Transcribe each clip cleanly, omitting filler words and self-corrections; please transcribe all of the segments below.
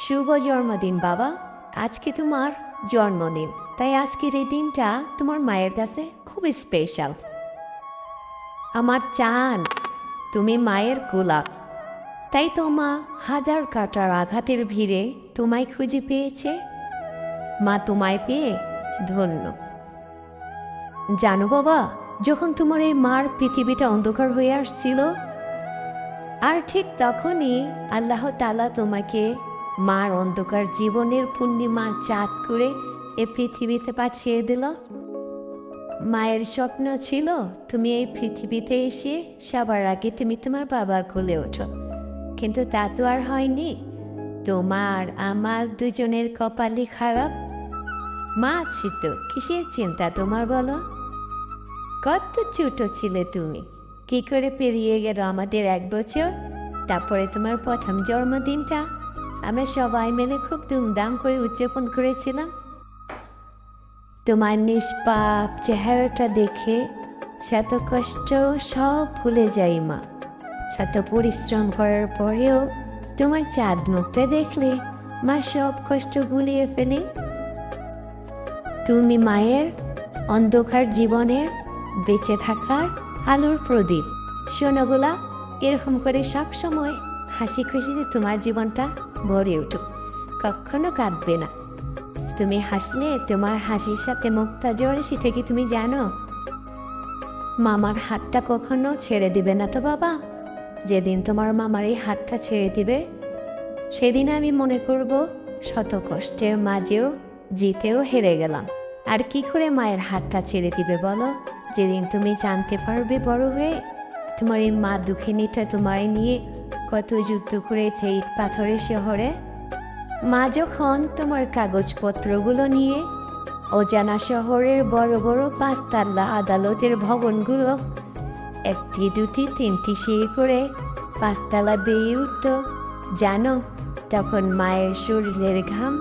শুভ জন্মদিন বাবা। আজকে তোমার জন্মদিন, তাই আজকের এই দিনটা তোমার মায়ের কাছে খুব স্পেশাল। আমার চান তুমি মায়ের গোলাপ, তাই তো মা হাজার কাটার আঘাতের ভিড়ে তোমায় খুঁজে পেয়েছে। মা তোমায় পেয়ে ধন্য। জানো বাবা, যখন তোমার এই মার পৃথিবীটা অন্ধকার হয়ে আসছিল, আর ঠিক তখনই আল্লাহ তাআলা তোমাকে মার অন্ধকার জীবনের পূর্ণিমার চাঁদ করে এ পৃথিবীতে পাঠিয়ে দিল। মায়ের স্বপ্ন ছিল তুমি এই পৃথিবীতে এসে সবার আগে তুমি তোমার বাবার কোলে ওঠো, কিন্তু তা তো আর হয়নি। তোমার আমার দুজনের কপালই খারাপ। মা আছি তো, কিসের চিন্তা তোমার বলো? কত ছোট ছিলে তুমি, কি করে পেরিয়ে গেল আমাদের 1 বছর। তারপরে তোমার প্রথম জন্মদিনটা আমরা সবাই মিলে খুব ধুমধাম করে উদযাপন করেছিলাম। তোমার নিষ্পাপ চেহারাটা দেখে শত কষ্ট সব ভুলে যাই মা। শত পরিশ্রম করার পরেও তোমার চাঁদ মুখটা দেখলে মা সব কষ্ট ভুলিয়ে ফেলে। তুমি মায়ের অন্ধকার জীবনের বেঁচে থাকার আলোর প্রদীপ। শোনো গোলাপ, এরকম করে সব সময় হাসি খুশিতে তোমার জীবনটা ভরে উঠুক, কখনো কাঁদবে না। তুমি হাসলে তোমার হাসির সাথে মুক্তা জড়ে, সেটা কি তুমি জানো? মামার হাতটা কখনো ছেড়ে দিবে না তো বাবা। যেদিন তোমার মামার এই হাতটা ছেড়ে দিবে, সেদিন আমি মনে করব শত কষ্টের মাঝেও জিতেও হেরে গেলাম। আর কি করে মায়ের হাতটা ছেড়ে দিবে বলো? যেদিন তুমি জানতে পারবে বড় হয়ে তোমার এই মা দুঃখিনীটা তোমার নিয়ে কত যুদ্ধ করেছে ইট পাথরের শহরে। মা যখন তোমার কাগজপত্রগুলো নিয়ে অজানা শহরের বড় বড় 5 তাল্লা আদালতের ভবনগুলো 1টি 2টি 3টি সিঁড়ি করে 5 তলা বেয়ে উঠত, জানো তখন মায়ের শরীরের ঘাম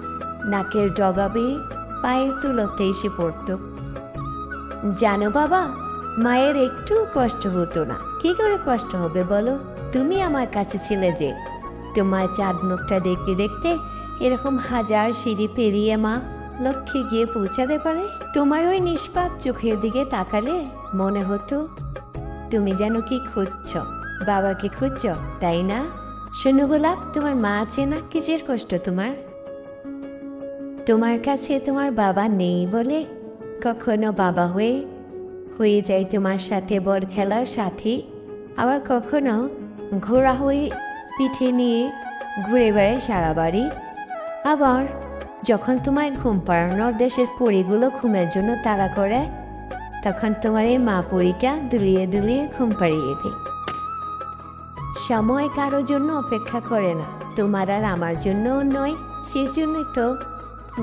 নাকের ডগা বেয়ে পায়ের তুলোতে এসে পড়ত। জানো বাবা, মায়ের একটু কষ্ট হতো না। কি করে কষ্ট হবে বলো? তুমি আমার কাছে ছিলে যে। তোমার চাঁদ মুখটা দেখতে দেখতে এরকম হাজার সিঁড়ি পেরিয়ে মা লক্ষ্যে গিয়ে পৌঁছাতে পারে। তোমার ওই নিষ্পাপ চোখের দিকে তাকালে মনে হতো তুমি যেন কি খুঁজছ, বাবাকে খুঁজছ, তাই না? শোনো গোলাপ, তোমার মা আছে না, কিসের কষ্ট তোমার? তোমার কাছে তোমার বাবা নেই বলে কখনো বাবা হয়ে যায় তোমার সাথে বল খেলার সাথী, আবার কখনো ঘোড়া হয়ে পিঠে নিয়ে ঘুরে বেড়ায় সারা বাড়ি। আবার যখন তোমায় ঘুম পাড়ানোর দেশের পরীগুলো ঘুমের জন্য তাড়া করে, তখন তোমার এই মা পরীটা দুলিয়ে দুলিয়ে ঘুম পাড়িয়ে দেয়। সময় কারো জন্য অপেক্ষা করে না, তোমার আর আমার জন্যও নয়। সেই জন্যই তো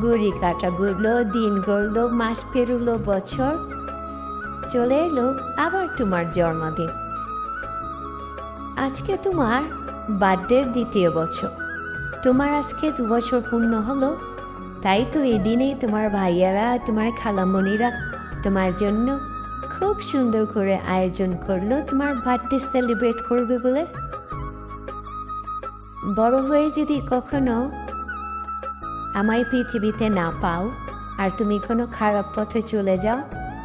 ঘড়ি কাটা ঘুরলো, দিন গড়লো, মাস পেরুলো, বছর চলে এলো, আবার তোমার জন্মদিন। আজকে তোমার বার্থডের 2য় বছর। তোমার আজকে 2 বছর পূর্ণ হলো। তাই তো এই দিনেই তোমার ভাইয়ারা, তোমার খালামণিরা তোমার জন্য খুব সুন্দর করে আয়োজন করলো তোমার বার্থডে সেলিব্রেট করবে বলে। বড় হয়ে যদি কখনো আমায় পৃথিবীতে না পাও আর তুমি কোনো খারাপ পথে চলে যাও,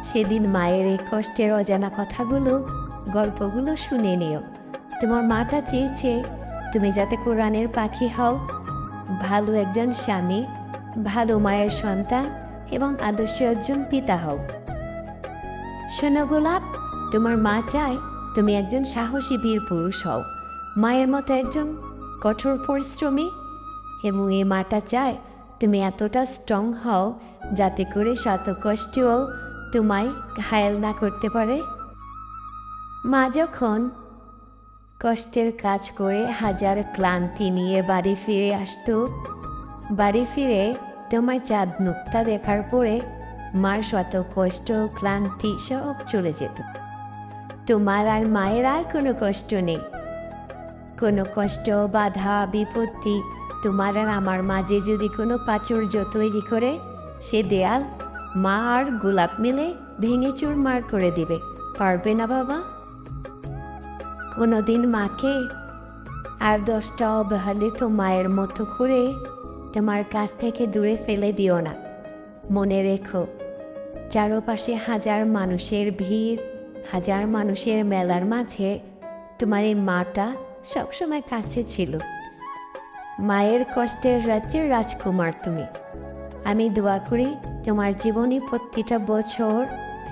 সেদিন মায়ের এই কষ্টের অজানা কথাগুলো, গল্পগুলো শুনে নিও। তোমার মাটা চেয়েছে তুমি যাতে কোরআনের পাখি হও, ভালো একজন স্বামী, ভালো মায়ের সন্তান এবং আদর্শ একজন পিতা হও। শোনো গোলাপ, তোমার মা চায় তুমি একজন সাহসী বীর পুরুষ হও, মায়ের মতো একজন কঠোর পরিশ্রমী। এবং এই মাটা চায় তুমি এতটা স্ট্রং হও যাতে করে শত কষ্টেও তোমায় ঘায়েল না করতে পারে। মা যখন কষ্টের কাজ করে হাজার ক্লান্তি নিয়ে বাড়ি ফিরে আসতো, বাড়ি ফিরে তোমার চাঁদ মুখটা দেখার পরে মার শত কষ্ট ক্লান্তি সব চলে যেত। তোমার আর মায়ের আর কোনো কষ্ট নেই, কোনো কষ্ট, বাধা, বিপত্তি তোমার আর আমার মাঝে যদি কোনো প্রাচুর্য তৈরি করে, সে দেয়াল মা আর গোলাপ মিলে ভেঙে চুরমার করে দিবে। পারবে না বাবা? কোনোদিন মাকে আর 10টা অবহেলিত মায়ের মতো করে তোমার কাছ থেকে দূরে ফেলে দিও না। মনে রেখো, চারপাশে হাজার মানুষের ভিড়, হাজার মানুষের মেলার মাঝে তোমার এই মাটা সবসময় কাছে ছিল। মায়ের কষ্টের রাজ্যের রাজকুমার তুমি। আমি দোয়া করি তোমার জীবনে প্রতিটা বছর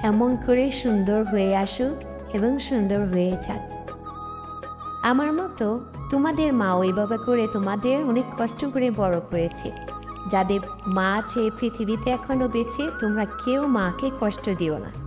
এমন করে সুন্দর হয়ে আসুক এবং সুন্দর হয়ে যাক। আমার মতো তোমাদের মা ওইভাবে করে তোমাদের অনেক কষ্ট করে বড় করেছে। যাদের মা আছে পৃথিবীতে এখনো বেঁচে, তোমরা কেউ মাকে কষ্ট দিও না।